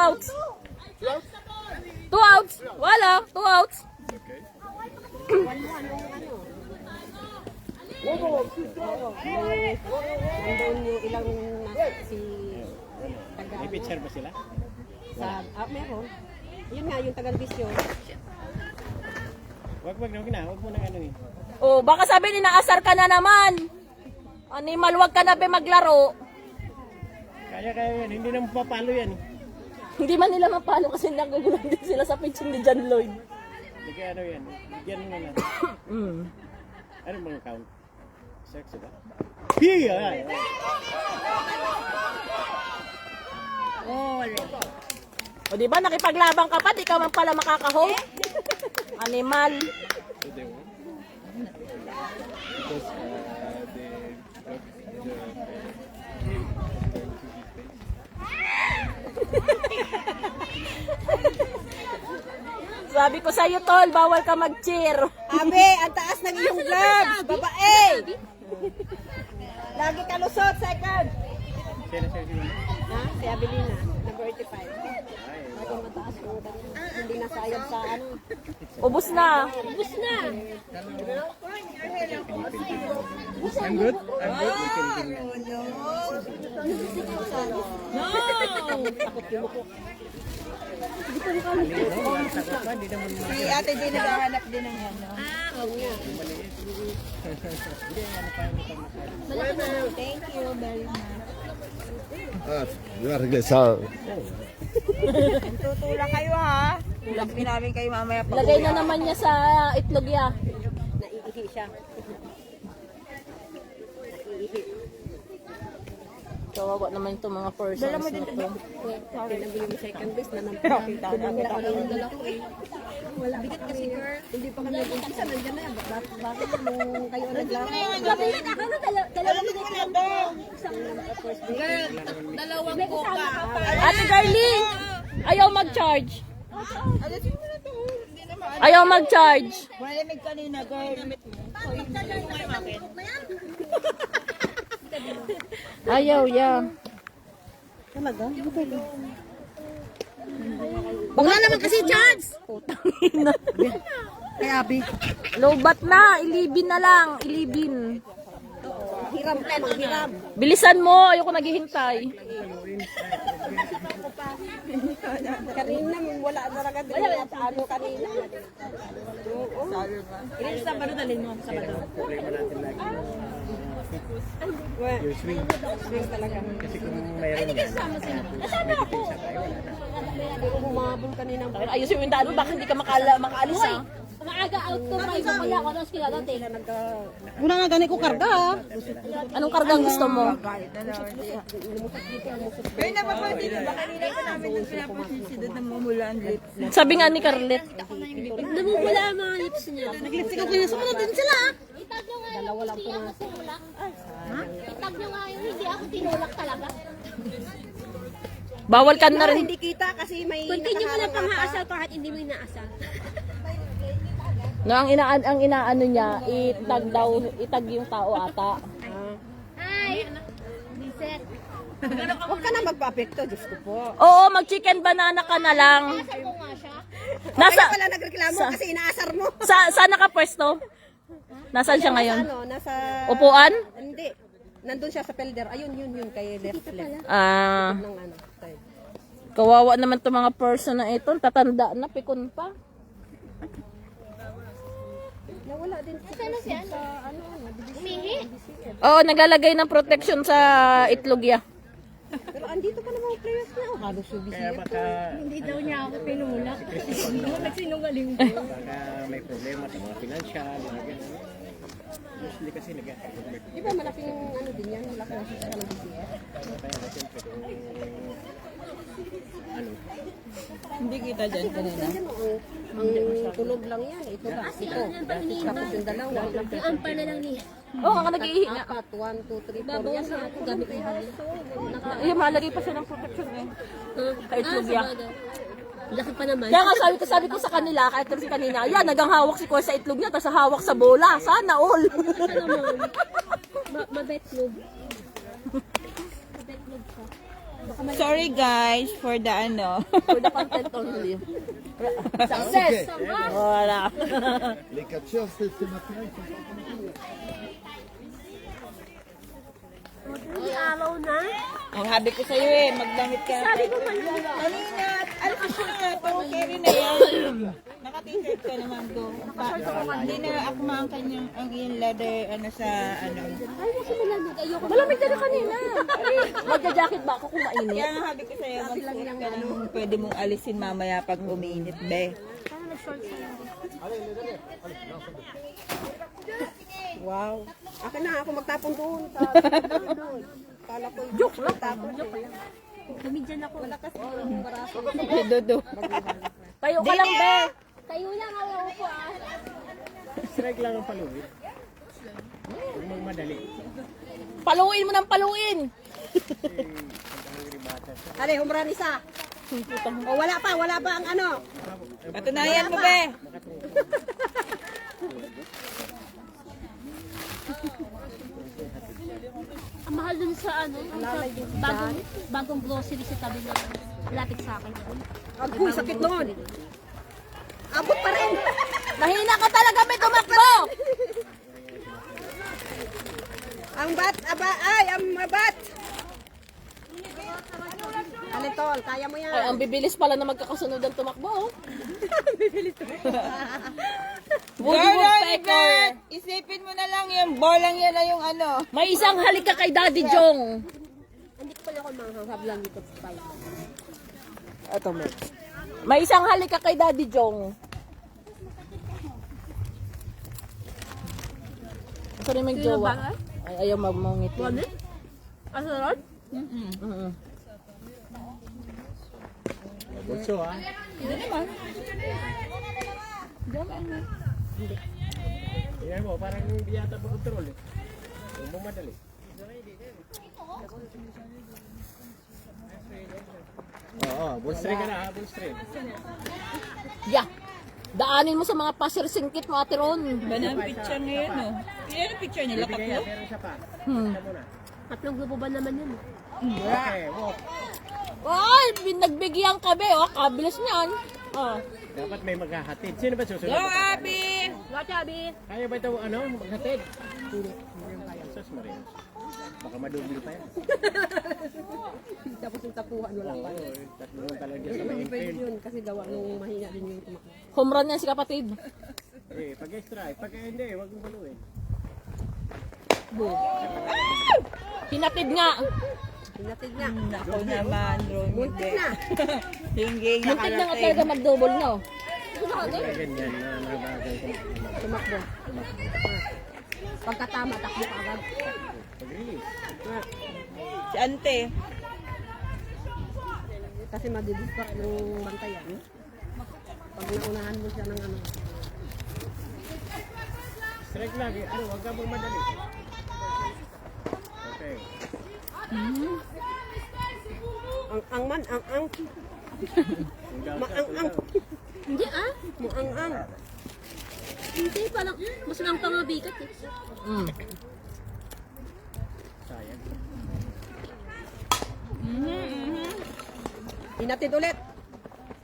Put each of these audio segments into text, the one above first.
outs. 2 outs. Wala, 2 outs. Okay. Nandun yung ilang si May pitcher ba sila? sa meron. Yun nga yung taga-bisyo. Wag na. Huwag mo nang ano eh. Oh, baka sabi ni naasar ka na naman. Animal, wag ka na be maglaro. Kaya yan. Hindi na mapapalo yan. Hindi man nila mapalo kasi nagugulan din sila sa pitching ni John Lloyd. Hindi kaya ano yan. Bigyan mo na. Ano bang count? Sex ba? Hiya! O di ba nakipaglabang ka pa, di ka man pala makaka-hold. Animal. So they won? Because Sabi ko sa'yo, tol, bawal ka mag-cheer. Abe, ang taas ng iyong gloves! Babae! Lagi ka lusot, second! sila. Ha? Si Abelina, number 85. Lagi mataas yung hindi nasayad sa ano. Ubus na. I'm good. We can win. Takot yung mukha. Hindi naman Si ate din naghahanap din ng ano. Thank you very much. Regresado. Tutulak kayo ha. Tulak din namin kayo mamaya pag Lagay na naman niya sa itlog ya. naiihi siya. Kawawa naman itong mga persons na to. Pinabili mo second base na naman. Wala. Bigat kasi girl. Hindi pa kami nag-umpisa. Nandiyan na yan. Bakit nung kayo naglaro? Girl, dalawang coca. Ate Darlene, ayaw mag-charge. Ayaw mag-charge. Malamig kanina, girl. Ayaw, ya. Talaga? Wala naman kasi charge. Putangina. Kaya, Abi. Lobat na, ilibin na lang, ilibin. Hiram ka, manghiram. Bilisan mo, ayoko naghihintay. Kanina, wala talaga din. Wala sa ano kanina. Ilan sa Sabado dalhin mo? Sabado. problema natin lagi. Well, Yung swing. swing talaga. Kasi kung mayroon yan, may depensa tayo. Wala na. Humabol kanina. Ayusin mo yung daan mo, bakit hindi ka makaalis ha? Maaga out ko pa yung kaya ko nang sila dati. Una nga gani ko karga. Anong kargang gusto mo? Pero napapaldi ba kanina ko namin yung pinapasilid na mumulaan lips. Sabi nga ni Carlet. Namumula ang mga lips niya. Naglipstick ako yun. Sumunod din sila. Itag nyo nga yung hindi ako tinulak. Itag nyo nga yung hindi ako tinulak talaga. Bawal ka na rin. Hindi kita kasi may Continue mo lang pang haasal kahit hindi mo inaasal. No, ang inaano niya, itag yung tao ata. Hi! Reset. Huwag ka na magpa-apekto, Diyos ko po. Oo, mag-chicken banana ka na lang. Asal ko nga siya. Nasa, Kaya pala nagreklamo kasi inaasar mo. saan nakapwesto? Nasaan siya ngayon? Ano, nasa... Upuan? Hindi. Nandun siya sa pelder. Ayun, yun, kay left. Ah, Ng ano, side. kawawa naman itong mga person na ito. Tatanda na, pikon pa. Nawala din Sana siya? sa ano, Umihi? Oo, naglalagay ng protection sa itlog ya. pero andito pa naman ang players na. Oh, halos yung Kaya baka, Hindi daw niya ako tinulak. Nagsinungaling ko. baka may problema sa mga financial, mga ganun. Usually kasi nag-convert. Di ba malaking ano din yan? Malaki na siya ng BCS. Kaya na siyempre kung ano, Hindi kita dyan kanina. Ang tulog lang yan. Ito lang. Ito. Tapos yung dalawa. Yung ampar na lang niya. Oo, ang nag-iihi nga. Apat. 1, 2, 3, 4. Babawas Yan na na. ako gamit ko yun. Ay, malagay pa siya ng protection eh. Sa itlog ya. Laki pa naman. Kaya nga sabi ko sa kanila, kahit si kanina, yan, naghahawak si Kuya sa itlog niya, tapos hawak sa bola. Sana all. Ano naman? Mabetlog. Mabetlog siya. Sorry guys for the ano. For the content only. Success! Wala. Les catcheurs, c'est maintenant. Hindi araw na. Ang habi ko sa'yo eh, magdamit ka. Sabi ko man lang. Kanina, alam ko siya nga to, carry na yan. Naka-t-shirt ka naman to. Hindi na akma ang kanyang, ang yung leather, ano sa, ano. Ay, kasi malamig. Ayoko. Malamig ka na kanina. Magja-jacket ba ako kung mainit? Kaya ang habi ko sa'yo, magsuot ka ng pwede mong alisin mamaya pag umiinit, be. Kaya nag-short sa'yo. Wow. Akin na, ako magtapon doon. Kala ko Joke lang. joke lang. Kamidyan ako. Wala kasi baraso. Dodo. Tayo ka lang, be. Kayo lang araw ko ah. Strike lang ang paluin. Huwag mong madali. Paluin mo ng paluin. Ale, humran isa. O wala pa ang ano. Patunayan mo, be. Ang mahal dun sa ano, sa bagong grocery sa tabi na lapit sa akin. Agoy, sakit noon. Abot pa rin. Mahina ka talaga, be, tumakbo. Ang bat, ang mabat. Ale, tol, kaya mo yan. Ay, ang bibilis pala na magkakasunod ang tumakbo. Oh. Woody Girl, Woodpecker. isipin mo na lang yung bolang yan na yung ano. May isang halik ka kay Daddy Jong. Hindi ko pala ako manghahab lang dito. Ito mo. May isang halik ka kay Daddy Jong. Ito rin may jowa. Ay, ayaw magmungit. Wala? Asaran? Bulso ha. Hindi naman. Tingnan mo, parang hindi yata pa control eh. Huwag mong madali. Oo, bullstring ka na ha, bullstring. Yeah. Daanin mo sa mga pasir-singkit mo, Ate Ron. Ba na ang picture ngayon, no? Yan ang picture nila, Bigay tatlo? yan, meron siya pa. Hmm. Ito muna. Tatlong grupo ba naman yun? Okay, walk. Ay, nagbigyan ka, be. Oh, kabilis niyan. Oh. Dapat may maghahatid. Sino ba susunod? Go, Abby! Watch, Abby. Kaya ba ito, ano, maghatid? Hindi yung kaya. Sus, Maria. Baka madubli pa yan. Tapos yung tapuhan, wala pa. Oo, tatlo lang talaga sa main Pwede field. yun kasi gawa nung mahina din yung tumakbo. Home run yan si kapatid. Eh, pag strike, pag hindi, wag mong baluin. Hinatid nga. Pinatid nga. Ako naman, Ron. Muntik na. Hingging Muntik na nga nakarating. talaga mag-double, no? Kaya ganyan na nabagay ko. Tumakbo. Pagkatama, takbo ka agad. Pag-release. Si Ante. Kasi madidistract yung bantayan. Pag naunahan mo siya ng ano. Strike lagi. Ano, wag ka mong madali. Okay. Ang man, ang. Yung down shot, Ang. yung down. Hindi ah. Ang. Hindi parang mas lang pangabigat eh. Sayang. Pinatid ulit.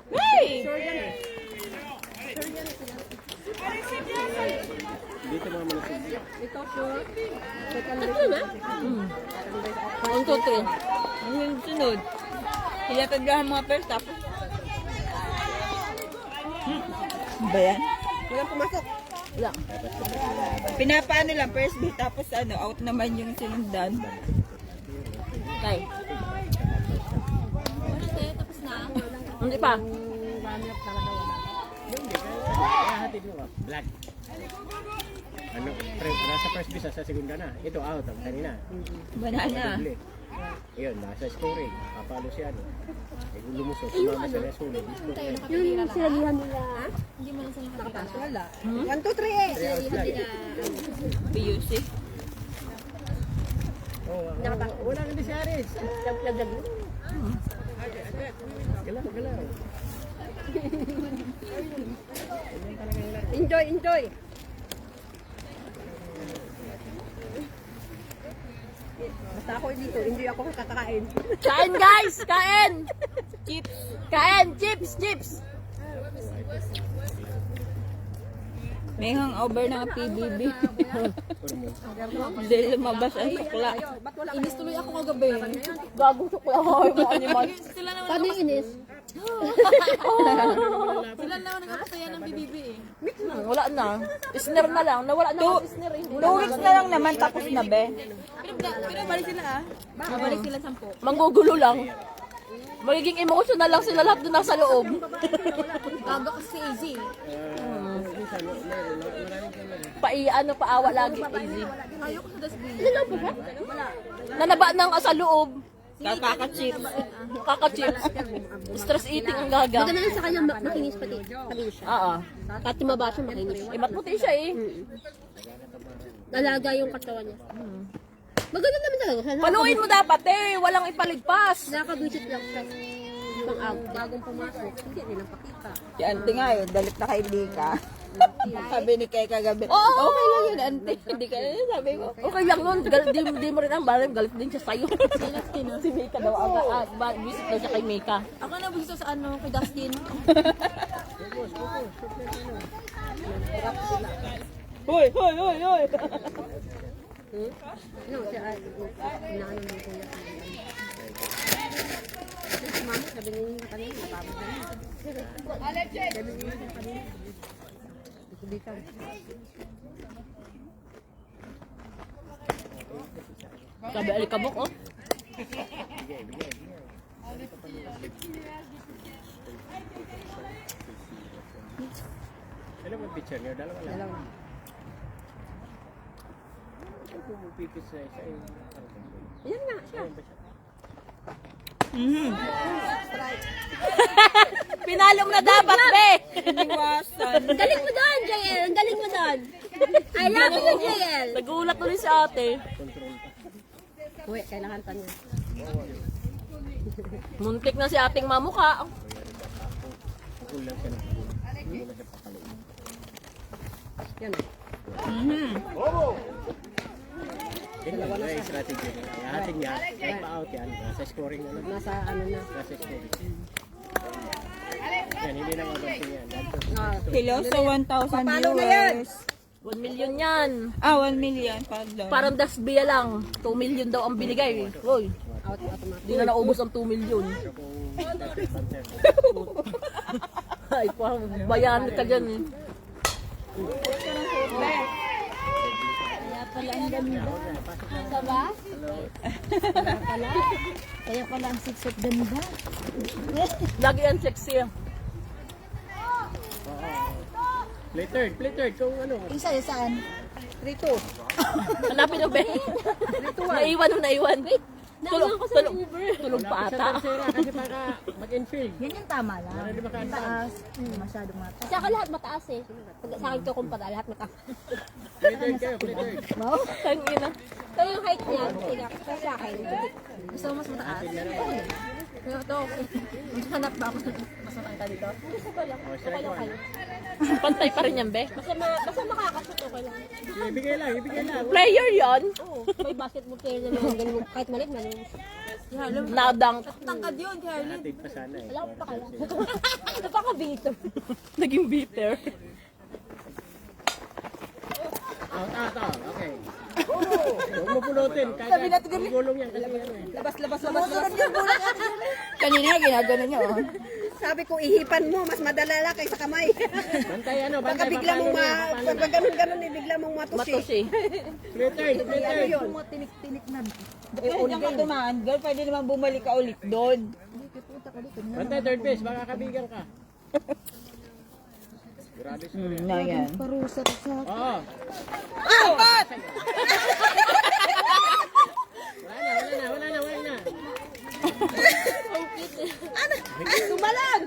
Hey! Sure yan eh. Dito mga malusog. Ito sure. Second Tatlo na? One, two, three. Ang yung sunod. Hinatad ka ang mga pers, tapos. Ba yan? Walang pumasok. Wala. Pinapaano lang, first beat, tapos ano, out naman yung sinundan. Okay. Tapos na. Hindi pa. Yung runner talaga wala. Hindi, kaya hatid mo ka. Black. Ano, nasa first base, sa segunda na. Ito out, ang kanina. Banana. Doble. Ayun, nasa scoring. Papalo siya, no? Eh, kung lumusot, sumama sa nesunod. Yung sinabihan nila. Nakapas, wala. 1, 2, 3 eh. PUC. Oh, wala nang disyaris. Laglag mo. Galaw, galaw. Enjoy, enjoy. Basta ako dito, hindi ako kakakain. Kain guys! Kain! Chips! Kain! Chips! Chips! May hangover ng PBB. Dahil lumabas ang tukla. Inis tuloy ako kagabi. Gagong sukla ko yung mga animal. Paano yung inis? Wala na. Isner na lang. Nawala na ang isner eh. 2 weeks na lang naman tapos na be. Mabalik sila 10. Manggugulo lang. Magiging emotional lang sila lahat doon nasa loob. Gaga kasi easy. Ano, paawa lagi. Easy. Ayoko sa dustbin. Nanaba ng sa loob. Kaka-chips. Kaka-chips. Stress eating ang gaga. Maganda lang sa kanya makinis pati. Makinis siya. Oo. Kahit tumaba siya, makinis. Eh, matputi siya eh. Nalaga yung katawan niya. Maganda naman talaga. Paluin mo dapat eh. Walang ipaligpas. Nakaka-budget lang siya. Pang-ag. Bagong pumasok. Hindi nilang pakita. Si auntie nga yun, dalit na kay Lika. Sabi ni Kay kagabi, Oo. okay lang yun auntie. Hindi ka na sabi ko. Okay lang nun. Di mo rin ang balang. Galit din siya sa'yo. Si Mika daw. Visit daw siya kay Mika. Ako na gusto sa ano, kay Dustin. Hoy, hoy, hoy, hoy. Ano, siya, inaano mo ko yan. Si mama, sabi niya yung kanina, napabot na yun. Sabi niya yung kanina. Ikubitan. Sabi alikabok oh. Ano ba picture niyo? Dalawa lang. Ano kung pipis sa isa yung... Ayan nga siya. Pinalong na dapat, be! Iniwasan. Ang galing mo doon, JL. Ang galing mo doon. I love you, JL. Nagulat ulit si ate. Uy, kailangan pa niya. Muntik na si ating mamuka. Pukul lang siya ng pukul. Hindi mo na siya pakaluin. Yan. Tingnan mo na yung strategy nila. Ihating niya, nagpa-out yan. Nasa scoring na lang. Nasa ano na. Nasa scoring. Yan, hindi na mabansin yan. Hello sa 1,000 viewers. 1 million yan. 1 million. Pardon. Parang dasbiya lang. 2 million daw ang binigay. Hoy, Automatic. di na naubos ang 2 million. Ay, parang bayan ka dyan eh. Kaya pala ang siksot ganda. Lagi yan sexy. Play third. Kung ano. Isa, saan? Rito. Hanapin mo, be. Naiwan mo, naiwan. Tulog pa ata. Kasi para mag-infield. Yan yung tama lang. Para di makaantay. Taas. Masyadong mataas. Sa akin lahat mataas eh. Pag sa akin ko kumpara, lahat mataas. Play third kayo, play third. Tangina. So yung height niya, sa akin. Gusto mo mas mataas? Kaya ito, hanap ba ako? Mas matangka dito? Gusto ko lang. Okay lang kayo. Pantay pa rin yan, be. Basta makakashoot, okay lang. Ibigay lang. Oo, Player yon. may basketball player na naman. Ganun, kahit maliit, maliit. Nadang. Tangkad yun, Carly. Hatid pa sana eh. Alam ko pa kaya. Napaka-bito. Naging bitter. Out. Okay. Huwag mo punutin. Kaya gulong yan. Kasi ano eh. Labas. Kanina ginagano niya. Oh. Sabi ko, ihipan mo, mas madalala kaysa kamay. Bantay ano, Baka bantay. bigla mong pag ganun-ganun, bigla mong matusi. Matusi. Play third. Tinik-tinik na. Diyan ka tumaan, girl. Pwede naman bumalik ka ulit doon. Bantay third base. Baka kabigan ka. Grabe siya. Na yan. Parusa sa... Oo. Wala na. Tumalag!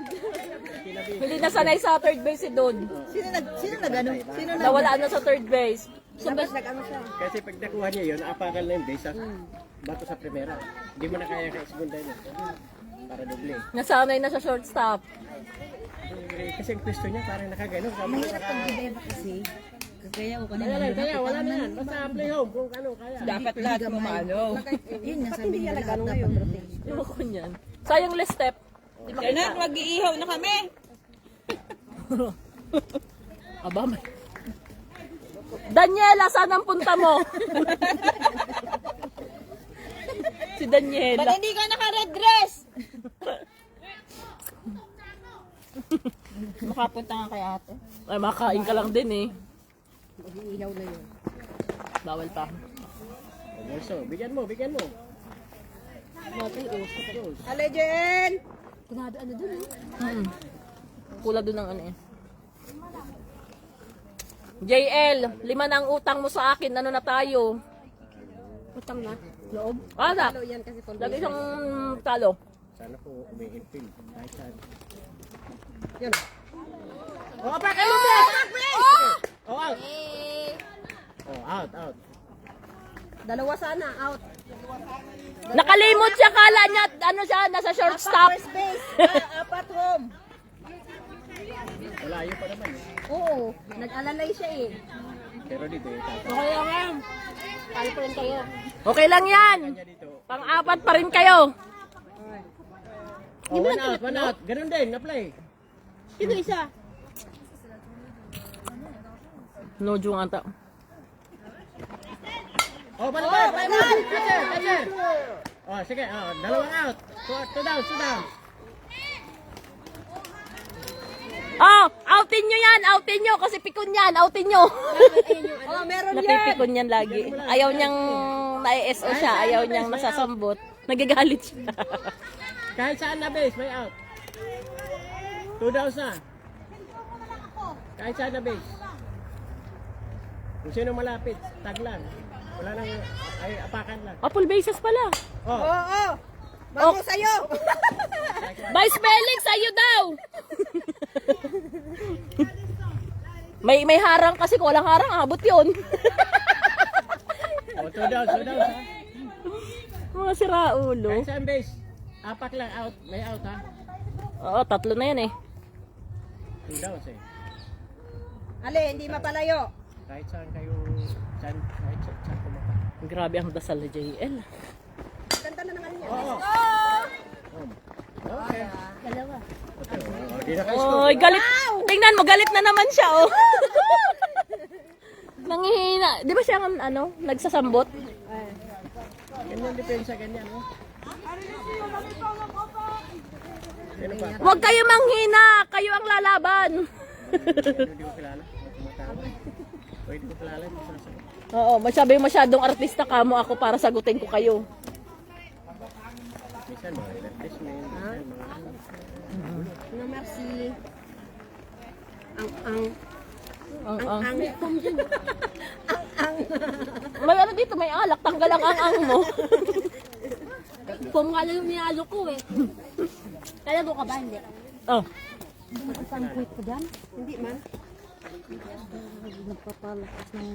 Hindi na sanay sa third base si Don. Sino nag-ano? Sino Nawala na sa third base. Tapos nag-ano siya? Kasi pag nakuha niya yun, apagal na yung base. Bato sa primera. Hindi mo na kaya ka-segunda yun. Para doble. Nasanay na sa shortstop. Kasi ang pwesto niya parang nakagano. Mahirap pag-ibeba kasi. Kaya ko Kaya lang, kaya wala na yan. Basta play home kung ano kaya. dapat lahat pumalo. Yun nga sabi niya lahat dapat rotation. Yung ko niyan. Sayang less step. Di ba Kaya na, mag-iihaw na kami. Aba, may... Daniela, saan ang punta mo? Si Daniela. Ba't hindi ka naka-red dress? Makapunta nga kay ate. Ay, makain ka lang din eh. Mag-iihaw na yun. Bawal pa. Also, bigyan mo, bigyan mo. Ale, Jen! Kunado ano dun eh. Pula doon ng ano eh. JL, 5 na ang utang mo sa akin. Ano na tayo? Utang na. Loob? Ada. Talo yan kasi pang Lagi isang talo. Sana po umi-infill. Kahit saan. Yan. Oh, back! Ano ba? Oh, out! Oh, out, out. Dalawa sana, out. Nakalimot siya, kala niya, ano siya, nasa shortstop. Space, apat home. Malayo pa naman eh. Oo, nag-alalay siya eh. Pero dito eh. Okay lang yan. Talo pa rin kayo. Okay lang yan. Kanya dito. Pang-apat pa rin kayo. Oh, one out, one out. Ganun din, na-play. Sino isa? No, Jung ata. Oh, balik! Catcher! Oh, sige. Oh, dalawang out. Two down, two down. Oh, outin nyo yan, outin nyo. Kasi pikon yan, outin nyo. Oh, meron yan. Napipikon yan lagi. Ayaw niyang na-ESO siya, ayaw niyang nasasambot. Nagagalit siya. Kahit saan na base, may out. Two downs na. Kahit saan na base. Kung sino malapit, tag lang. Wala nang, ay, apakan lang. Oh, full bases pala. Oh, Oo, bago sa'yo. Vice Felix, sa'yo daw. may harang kasi kung walang harang, abot yun. oh two downs ha. Mga siraulo. Kahit saan base, apak lang out. May out ha. Oo, 3 na yan eh. Two downs eh. Ale, hindi mapalayo. Kahit saan kayo, kahit saan kumaka. Grabe ang dasal ni JL. Ganda na naman niya. Oo. Okay. Dalawa. Oh, di na kayo score. Oy, galit. Tingnan mo, galit na naman siya, oh. Nangihina. Di ba siya ang, ano, nagsasambot? Ganyan depensa, ganyan. Oh. Sino pa? Huwag kayo manghina. Kayo ang lalaban. Hindi ko kilala. Pwede ko kilala. Hindi ko sasagot. Oo, masyadong artista ka mo ako para sagutin ko kayo. Minsan mga advertisement, minsan mga ano. No mercy. Ang. Ang. May ano dito, may alak. Tanggal ang ang mo. Pum nga lang yung nialo ko eh. Kaya doon ka ba? Hindi. Oh. Ang quit ko dyan. Hindi man. Nagpapalakas ng...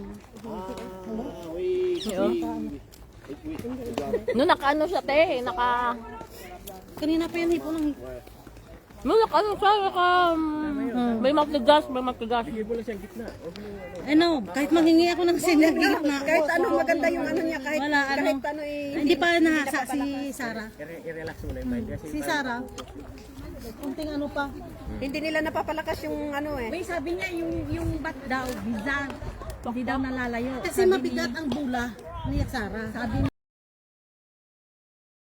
No, naka-ano siya, te. Kanina pa yan hipo ng... No, naka-ano siya. May magkagas, may magkagas. Bigay mo lang siyang gitna. Huwag mo ano. Ano, kahit manghingi ako ng sinergi na. Kahit ano maganda yung ano niya, kahit Wala, ano. kahit ano eh. Hindi pa nahasa si Sarah. I-relax mo na yung mind. Kasi Si Sarah. Kunting ano pa. Hindi nila napapalakas yung ano eh. May sabi niya yung bat daw, biza. Hindi daw nalalayo. Kasi mabigat ang bula ni Sarah. Sabi